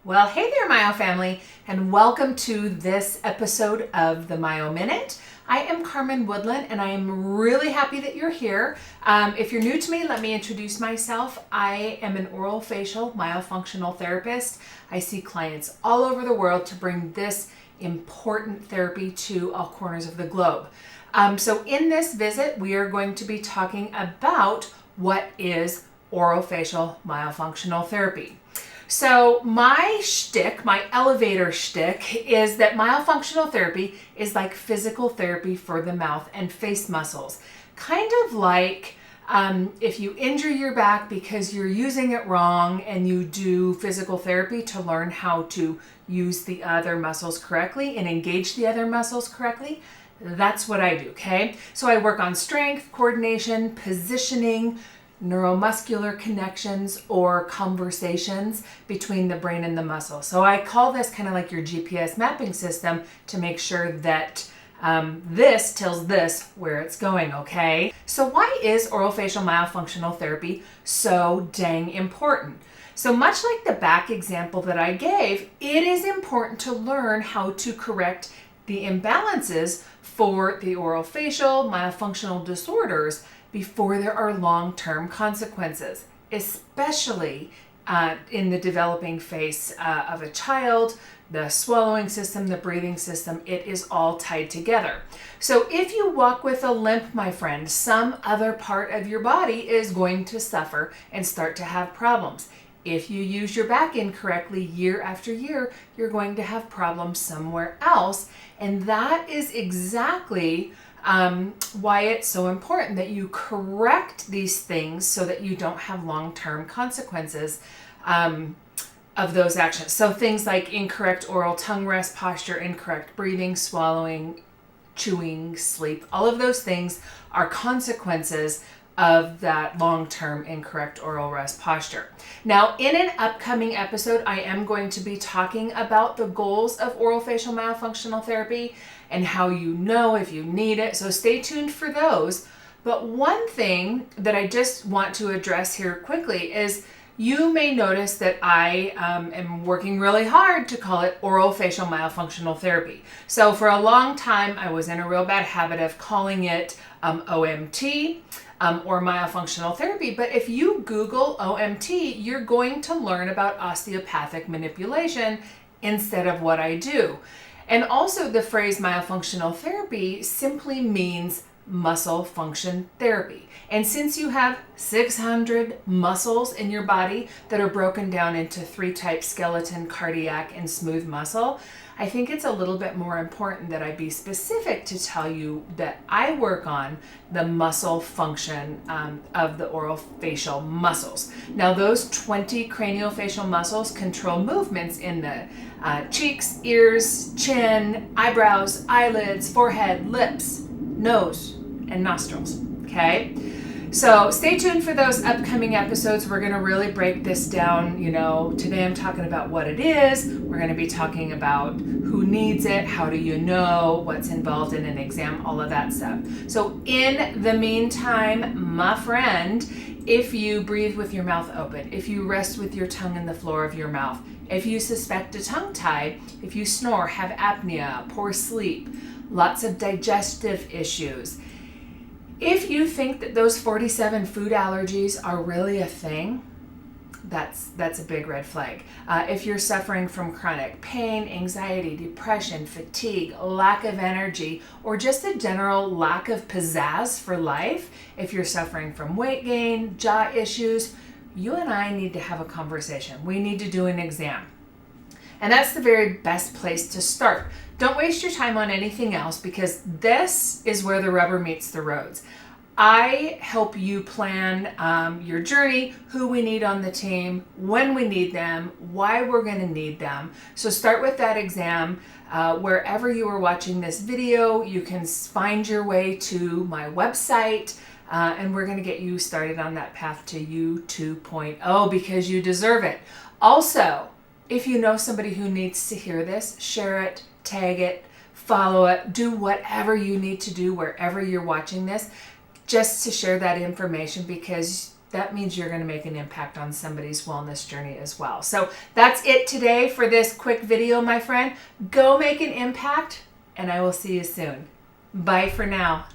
Well, hey there, Myo family, and welcome to this episode of the Myo Minute. I am Carmen Woodland, and I am really happy that you're here. If you're new to me, let me introduce myself. I am an orofacial myofunctional therapist. I see clients all over the world to bring this important therapy to all corners of the globe. So in this visit, we are going to be talking about what is orofacial myofunctional therapy. So my shtick, my elevator shtick, is that myofunctional therapy is like physical therapy for the mouth and face muscles. Kind of like if you injure your back because you're using it wrong and you do physical therapy to learn how to use the other muscles correctly and engage the other muscles correctly. That's what I do, okay? So I work on strength, coordination, positioning, neuromuscular connections, or conversations between the brain and the muscle. So I call this kind of like your GPS mapping system to make sure that this tells this where it's going, okay? So why is orofacial myofunctional therapy so dang important? So much like the back example that I gave, it is important to learn how to correct the imbalances for the orofacial myofunctional disorders before there are long-term consequences, especially in the developing phase of a child, the swallowing system, the breathing system. It is all tied together. So if you walk with a limp, my friend, some other part of your body is going to suffer and start to have problems. If you use your back incorrectly year after year, you're going to have problems somewhere else. And that is exactly why it's so important that you correct these things so that you don't have long-term consequences of those actions. So things like incorrect oral tongue rest posture, incorrect breathing, swallowing, chewing, sleep, all of those things are consequences of that long-term incorrect oral rest posture. Now, in an upcoming episode, I am going to be talking about the goals of orofacial myofunctional therapy and how you know if you need it. So stay tuned for those. But one thing that I just want to address here quickly is you may notice that I am working really hard to call it orofacial myofunctional therapy. So for a long time, I was in a real bad habit of calling it OMT or myofunctional therapy. But if you Google OMT, you're going to learn about osteopathic manipulation instead of what I do. And also the phrase myofunctional therapy simply means muscle function therapy. And since you have 600 muscles in your body that are broken down into 3 types, skeleton, cardiac, and smooth muscle, I think it's a little bit more important that I be specific to tell you that I work on the muscle function of the orofacial muscles. Now, those 20 craniofacial muscles control movements in the cheeks, ears, chin, eyebrows, eyelids, forehead, lips, nose, and nostrils, okay? So stay tuned for those upcoming episodes. We're going to really break this down. Today I'm talking about what it is. We're going to be talking about who needs it, how do you know, what's involved in an exam, all of that stuff. So in the meantime, my friend, if you breathe with your mouth open, if you rest with your tongue in the floor of your mouth, if you suspect a tongue tie, if you snore, have apnea, poor sleep, lots of digestive issues, if you think that those 47 food allergies are really a thing, that's a big red flag. If you're suffering from chronic pain, anxiety, depression, fatigue, lack of energy, or just a general lack of pizzazz for life, if you're suffering from weight gain, jaw issues, you and I need to have a conversation. We need to do an exam. And that's the very best place to start. Don't waste your time on anything else because this is where the rubber meets the roads. I help you plan your journey, who we need on the team, when we need them, why we're going to need them. So start with that exam. Wherever you are watching this video, you can find your way to my website, and we're going to get you started on that path to you 2.0 because you deserve it. Also, if you know somebody who needs to hear this, share it, tag it, follow it, do whatever you need to do wherever you're watching this, just to share that information because that means you're going to make an impact on somebody's wellness journey as well. So that's it today for this quick video, my friend. Go make an impact, and I will see you soon. Bye for now.